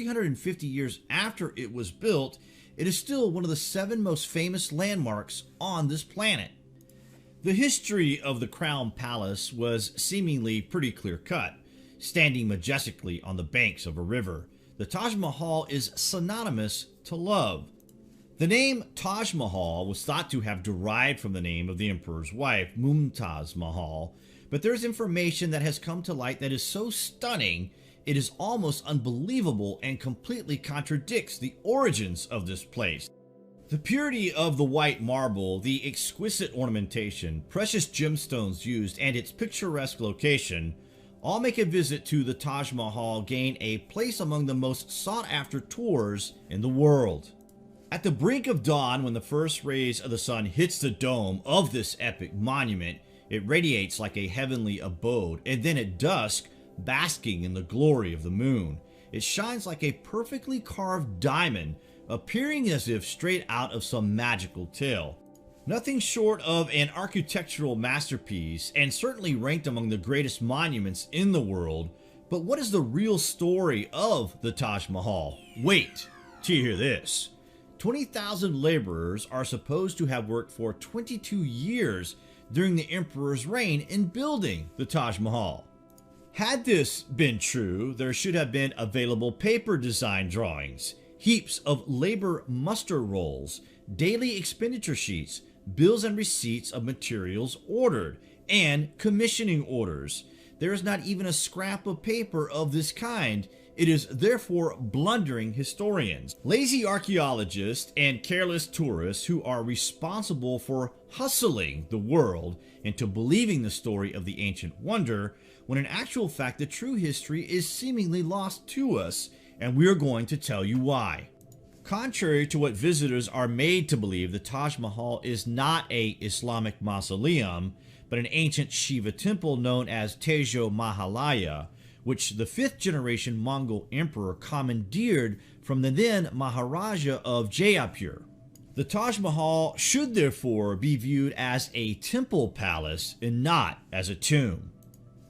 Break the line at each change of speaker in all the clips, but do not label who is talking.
350 years after it was built, it is still one of the 7 most famous landmarks on this planet. The history of the Crown Palace was seemingly pretty clear-cut. Standing majestically on the banks of a river, the Taj Mahal is synonymous to love. The name Taj Mahal was thought to have derived from the name of the emperor's wife, Mumtaz Mahal, but there's information that has come to light that is so stunning it is almost unbelievable and completely contradicts the origins of this place. The purity of the white marble, the exquisite ornamentation, precious gemstones used, and its picturesque location all make a visit to the Taj Mahal gain a place among the most sought-after tours in the world. At the brink of dawn, when the first rays of the sun hits the dome of this epic monument, it radiates like a heavenly abode, and then at dusk, basking in the glory of the moon, it shines like a perfectly carved diamond, appearing as if straight out of some magical tale. Nothing short of an architectural masterpiece, and certainly ranked among the greatest monuments in the world. But what is the real story of the Taj Mahal? Wait till you hear this. 20,000 laborers are supposed to have worked for 22 years during the emperor's reign in building the Taj Mahal. Had this been true, there should have been available paper design drawings, heaps of labor muster rolls, daily expenditure sheets, bills and receipts of materials ordered, and commissioning orders. There is not even a scrap of paper of this kind. It is therefore blundering historians, lazy archaeologists, and careless tourists who are responsible for hustling the world into believing the story of the ancient wonder, when in actual fact the true history is seemingly lost to us, and we are going to tell you why. Contrary to what visitors are made to believe, the Taj Mahal is not an Islamic mausoleum, but an ancient Shiva temple known as TAJ Mahal, which the 5th generation Mongol emperor commandeered from the then Maharaja of Jaipur. The Taj Mahal should therefore be viewed as a temple palace and not as a tomb.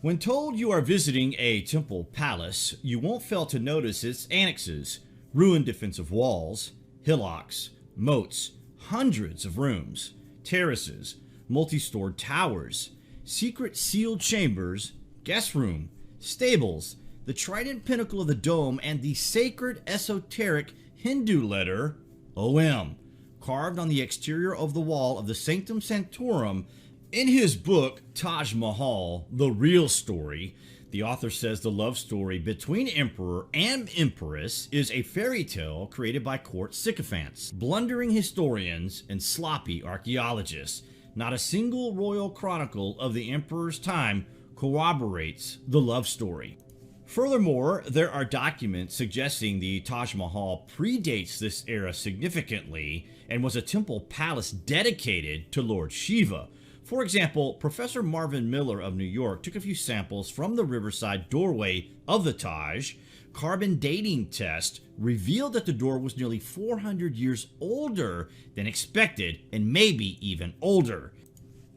When told you are visiting a temple palace, you won't fail to notice its annexes: ruined defensive walls, hillocks, moats, hundreds of rooms, terraces, multi-stored towers, secret sealed chambers, guest room, stables, the trident pinnacle of the dome, and the sacred esoteric Hindu letter OM carved on the exterior of the wall of the Sanctum Sanctorum. In his book, Taj Mahal, The Real Story, the author says the love story between emperor and empress is a fairy tale created by court sycophants, blundering historians, and sloppy archaeologists. Not a single royal chronicle of the emperor's time corroborates the love story. Furthermore, there are documents suggesting the Taj Mahal predates this era significantly and was a temple palace dedicated to Lord Shiva. For example, Professor Marvin Miller of New York took a few samples from the riverside doorway of the Taj. Carbon dating test revealed that the door was nearly 400 years older than expected, and maybe even older.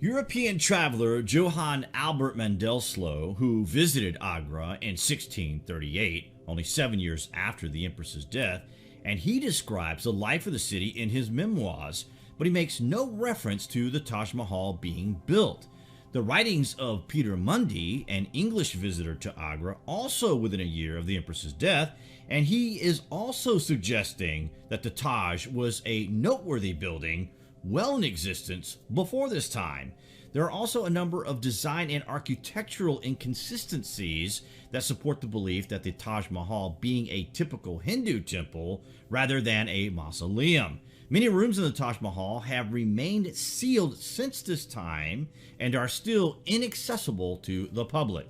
European traveler Johann Albert Mandelsloh, who visited Agra in 1638, only 7 years after the empress's death, and he describes the life of the city in his memoirs, but he makes no reference to the Taj Mahal being built. The writings of Peter Mundy, an English visitor to Agra, also within a year of the empress's death, and he is also suggesting that the Taj was a noteworthy building well in existence before this time. There are also a number of design and architectural inconsistencies that support the belief that the Taj Mahal being a typical Hindu temple rather than a mausoleum. Many rooms in the Taj Mahal have remained sealed since this time and are still inaccessible to the public.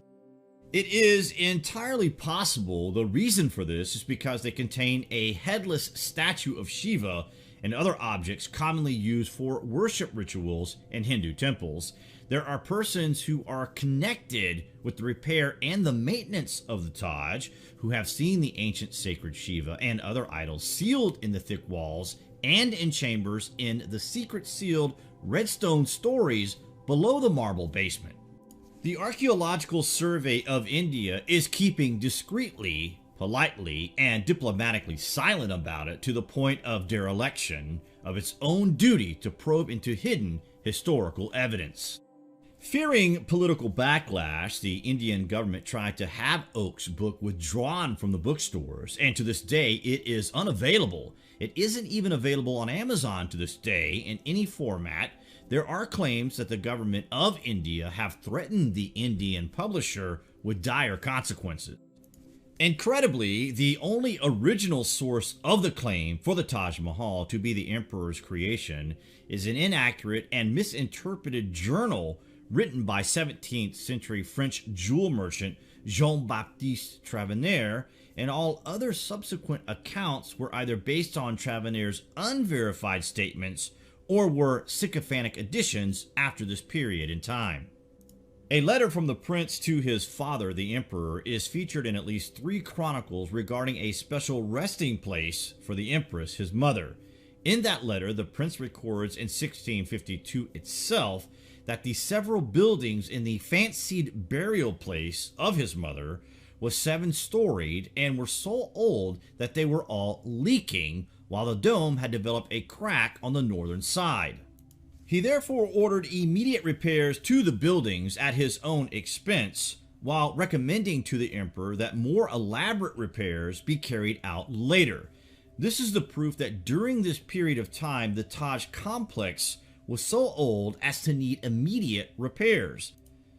It is entirely possible the reason for this is because they contain a headless statue of Shiva and other objects commonly used for worship rituals in Hindu temples. There are persons who are connected with the repair and the maintenance of the Taj who have seen the ancient sacred Shiva and other idols sealed in the thick walls and in chambers in the secret sealed redstone stories below the marble basement. The Archaeological Survey of India is keeping discreetly politely and diplomatically silent about it to the point of dereliction of its own duty to probe into hidden historical evidence. Fearing political backlash, the Indian government tried to have Oak's book withdrawn from the bookstores, and to this day it is unavailable. It isn't even available on Amazon to this day in any format. There are claims that the government of India have threatened the Indian publisher with dire consequences. Incredibly, the only original source of the claim for the Taj Mahal to be the emperor's creation is an inaccurate and misinterpreted journal written by 17th century French jewel merchant Jean-Baptiste Tavernier, and all other subsequent accounts were either based on Travernier's unverified statements or were sycophantic additions after this period in time. A letter from the prince to his father, the emperor, is featured in at least 3 chronicles regarding a special resting place for the empress, his mother. In that letter, the prince records in 1652 itself that the several buildings in the fancied burial place of his mother was 7-storied and were so old that they were all leaking, while the dome had developed a crack on the northern side. He therefore ordered immediate repairs to the buildings at his own expense, while recommending to the emperor that more elaborate repairs be carried out later. This is the proof that during this period of time the Taj complex was so old as to need immediate repairs.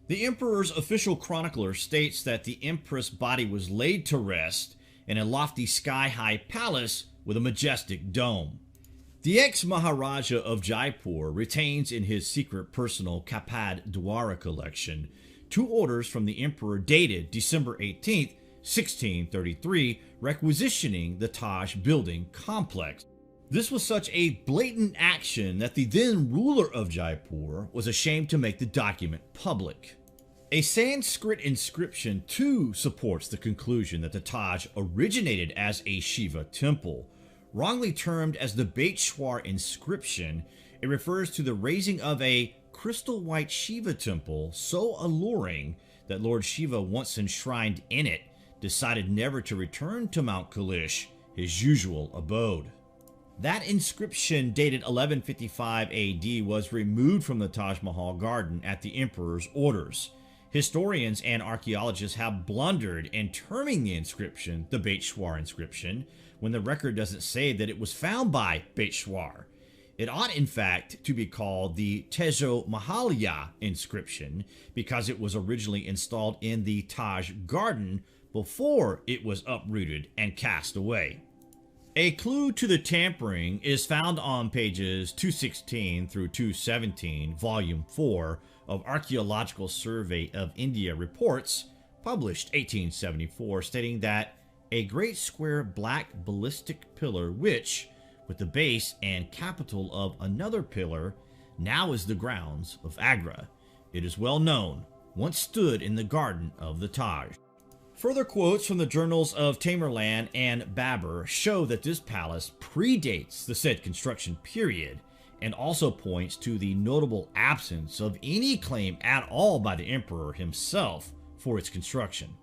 The emperor's official chronicler states that the empress' body was laid to rest in a lofty sky-high palace with a majestic dome. The ex-Maharaja of Jaipur retains in his secret personal Kapad Dwara collection 2 orders from the emperor dated December 18, 1633, requisitioning the Taj building complex. This was such a blatant action that the then ruler of Jaipur was ashamed to make the document public. A Sanskrit inscription too supports the conclusion that the Taj originated as a Shiva temple. Wrongly termed as the Bhetshwar inscription, it refers to the raising of a crystal white Shiva temple so alluring that Lord Shiva, once enshrined in it, decided never to return to Mount Kailash, his usual abode. That inscription, dated 1155 AD, was removed from the Taj Mahal garden at the emperor's orders. Historians and archaeologists have blundered in terming the inscription the Bhetshwar inscription, when the record doesn't say that it was found by Bhetshwar. It ought, in fact, to be called the TAJ MAHAL inscription, because it was originally installed in the Taj garden before it was uprooted and cast away. A clue to the tampering is found on pages 216 through 217, volume 4 of Archaeological Survey of India Reports, published 1874, stating that a great square black ballistic pillar which, with the base and capital of another pillar, now is the grounds of Agra. It is well known, once stood in the garden of the Taj. Further quotes from the journals of Tamerlan and Babur show that this palace predates the said construction period, and also points to the notable absence of any claim at all by the emperor himself for its construction.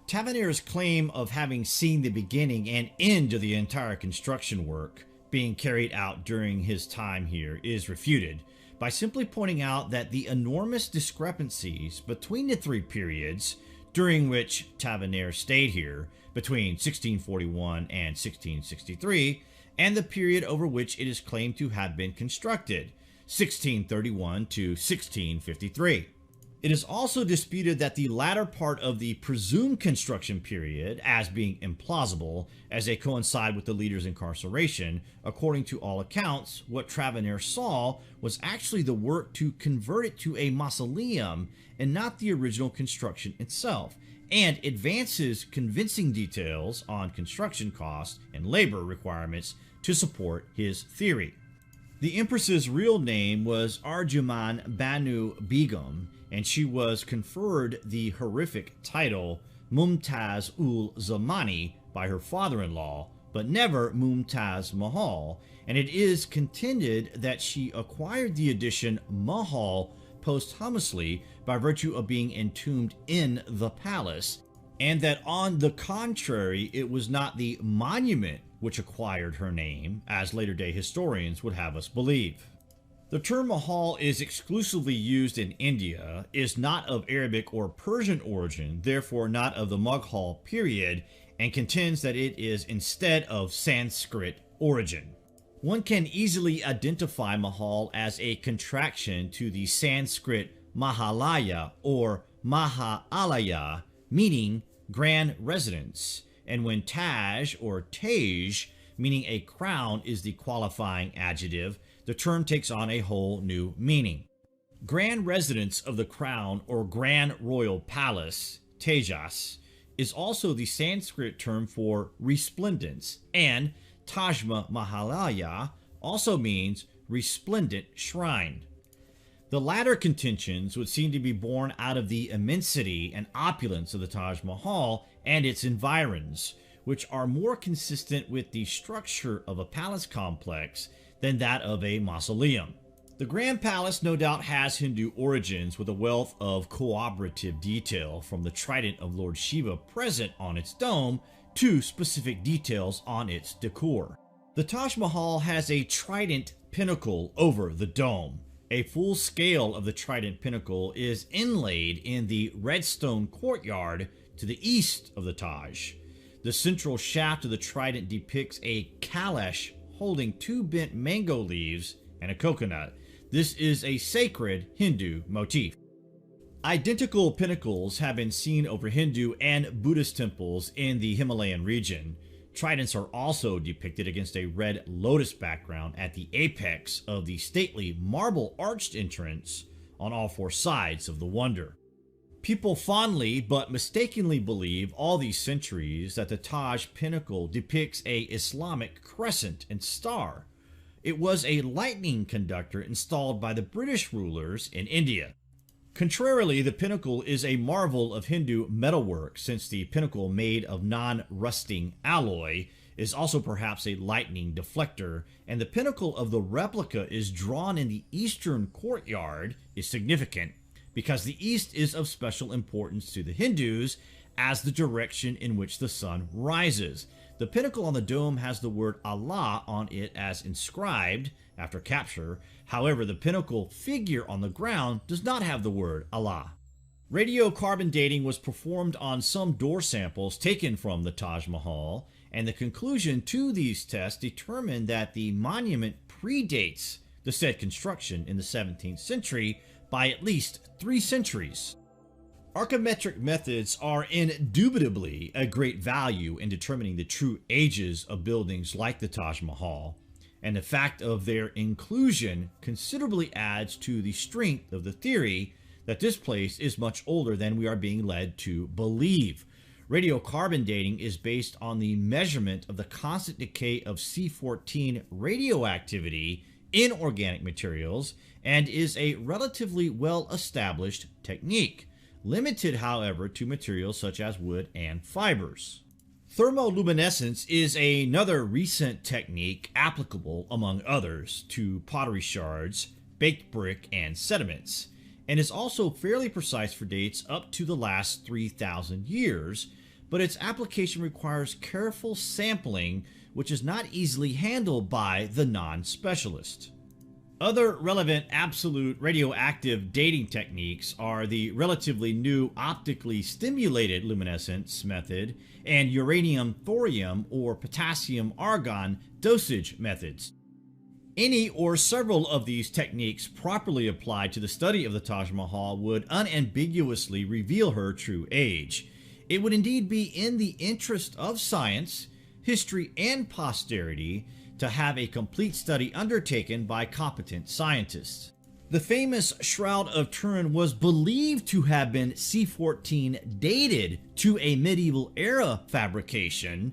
Tavernier's claim of having seen the beginning and end of the entire construction work being carried out during his time here is refuted by simply pointing out that the enormous discrepancies between the 3 periods during which Tavernier stayed here, between 1641 and 1663, and the period over which it is claimed to have been constructed, 1631 to 1653. It is also disputed that the latter part of the presumed construction period, as being implausible, as they coincide with the leader's incarceration. According to all accounts, what Tavernier saw was actually the work to convert it to a mausoleum and not the original construction itself, and advances convincing details on construction costs and labor requirements to support his theory. The Empress's real name was Arjuman Banu Begum, and she was conferred the honorific title Mumtaz ul Zamani by her father-in-law, but never Mumtaz Mahal, and it is contended that she acquired the addition Mahal posthumously by virtue of being entombed in the palace. and that on the contrary, it was not the monument which acquired her name, as later-day historians would have us believe. The term Mahal is exclusively used in India, is not of Arabic or Persian origin, therefore not of the Mughal period, and contends that it is instead of Sanskrit origin. One can easily identify Mahal as a contraction to the Sanskrit Mahalaya or Mahalaya, meaning grand residence, and when Taj or Taj, meaning a crown, is the qualifying adjective, the term takes on a whole new meaning. Grand residence of the crown or grand royal palace, Tejas, is also the Sanskrit term for resplendence, and Taj Mahalaya also means resplendent shrine. The latter contentions would seem to be born out of the immensity and opulence of the Taj Mahal and its environs, which are more consistent with the structure of a palace complex than that of a mausoleum. The Grand Palace no doubt has Hindu origins with a wealth of corroborative detail, from the trident of Lord Shiva present on its dome to specific details on its decor. The Taj Mahal has a trident pinnacle over the dome. A full scale of the trident pinnacle is inlaid in the red stone courtyard to the east of the Taj. The central shaft of the trident depicts a kalash holding 2 bent mango leaves and a coconut. This is a sacred Hindu motif. Identical pinnacles have been seen over Hindu and Buddhist temples in the Himalayan region. Tridents are also depicted against a red lotus background at the apex of the stately marble arched entrance on all 4 sides of the wonder. People fondly but mistakenly believe all these centuries that the Taj pinnacle depicts a Islamic crescent and star. It was a lightning conductor installed by the British rulers in India. Contrarily, the pinnacle is a marvel of Hindu metalwork, since the pinnacle, made of non-rusting alloy, is also perhaps a lightning deflector, and the pinnacle of the replica is drawn in the eastern courtyard is significant, because the east is of special importance to the Hindus as the direction in which the sun rises. The pinnacle on the dome has the word Allah on it as inscribed after capture. However, the pinnacle figure on the ground does not have the word Allah. Radiocarbon dating was performed on some door samples taken from the Taj Mahal, and the conclusion to these tests determined that the monument predates the said construction in the 17th century by at least 3 centuries. Archimetric methods are indubitably a great value in determining the true ages of buildings like the Taj Mahal, and the fact of their inclusion considerably adds to the strength of the theory that this place is much older than we are being led to believe. Radiocarbon dating is based on the measurement of the constant decay of C14 radioactivity in organic materials and is a relatively well-established technique, limited, however, to materials such as wood and fibers. Thermoluminescence is another recent technique applicable, among others, to pottery shards, baked brick, and sediments, and is also fairly precise for dates up to the last 3,000 years, but its application requires careful sampling, which is not easily handled by the non-specialist. Other relevant absolute radioactive dating techniques are the relatively new optically stimulated luminescence method and uranium-thorium or potassium-argon dosage methods. Any or several of these techniques properly applied to the study of the Taj Mahal would unambiguously reveal her true age. It would indeed be in the interest of science, history, and posterity to have a complete study undertaken by competent scientists. The famous Shroud of Turin was believed to have been C14 dated to a medieval era fabrication,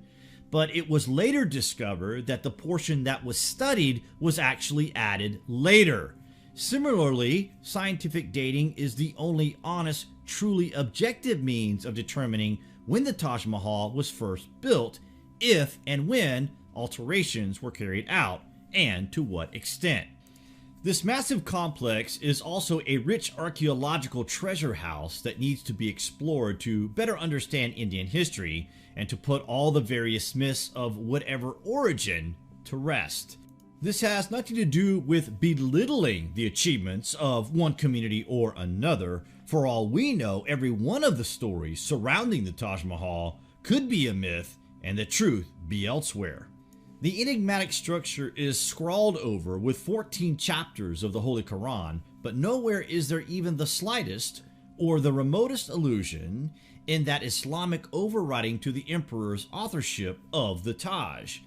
but it was later discovered that the portion that was studied was actually added later. Similarly, scientific dating is the only honest, truly objective means of determining when the Taj Mahal was first built, if and when alterations were carried out, and to what extent. This massive complex is also a rich archaeological treasure house that needs to be explored to better understand Indian history and to put all the various myths of whatever origin to rest. This has nothing to do with belittling the achievements of one community or another. For all we know, every one of the stories surrounding the Taj Mahal could be a myth and the truth be elsewhere. The enigmatic structure is scrawled over with 14 chapters of the Holy Quran, but nowhere is there even the slightest or the remotest allusion in that Islamic overriding to the emperor's authorship of the Taj.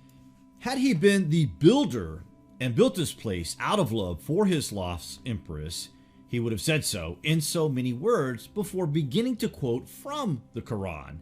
Had he been the builder and built this place out of love for his lost empress, he would have said so in so many words before beginning to quote from the Quran.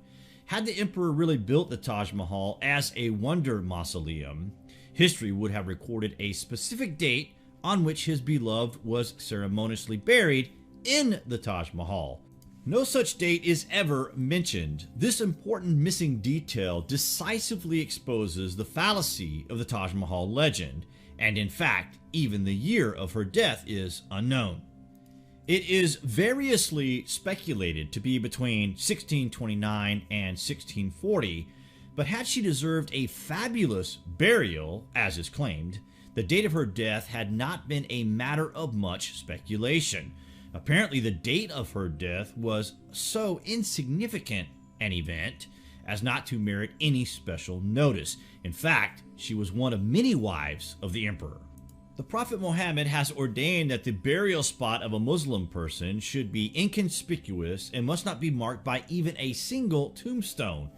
Had the emperor really built the Taj Mahal as a wonder mausoleum, history would have recorded a specific date on which his beloved was ceremoniously buried in the Taj Mahal. No such date is ever mentioned. This important missing detail decisively exposes the fallacy of the Taj Mahal legend, and in fact, even the year of her death is unknown. It is variously speculated to be between 1629 and 1640, but had she deserved a fabulous burial, as is claimed, the date of her death had not been a matter of much speculation. Apparently, the date of her death was so insignificant an event as not to merit any special notice. In fact, she was one of many wives of the emperor. The Prophet Muhammad has ordained that the burial spot of a Muslim person should be inconspicuous and must not be marked by even a single tombstone.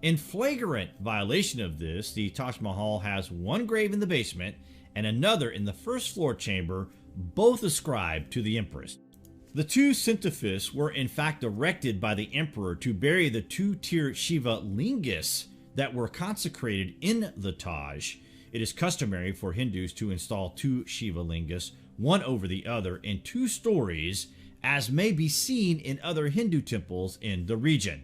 In flagrant violation of this, the Taj Mahal has one grave in the basement and another in the first floor chamber, both ascribed to the empress. The two centiphs were in fact erected by the emperor to bury the two-tiered Shiva lingas that were consecrated in the Taj. It is customary for Hindus to install two Shiva lingas, one over the other, in 2 stories, as may be seen in other Hindu temples in the region.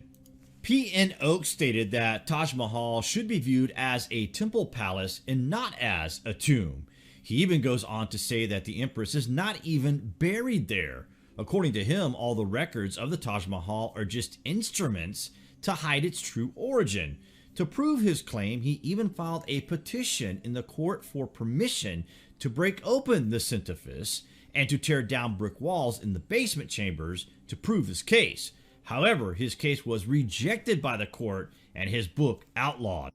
P.N. Oak stated that Taj Mahal should be viewed as a temple palace and not as a tomb. He even goes on to say that the empress is not even buried there. According to him, all the records of the Taj Mahal are just instruments to hide its true origin. To prove his claim, he even filed a petition in the court for permission to break open the centiphs and to tear down brick walls in the basement chambers to prove his case. However, his case was rejected by the court and his book outlawed.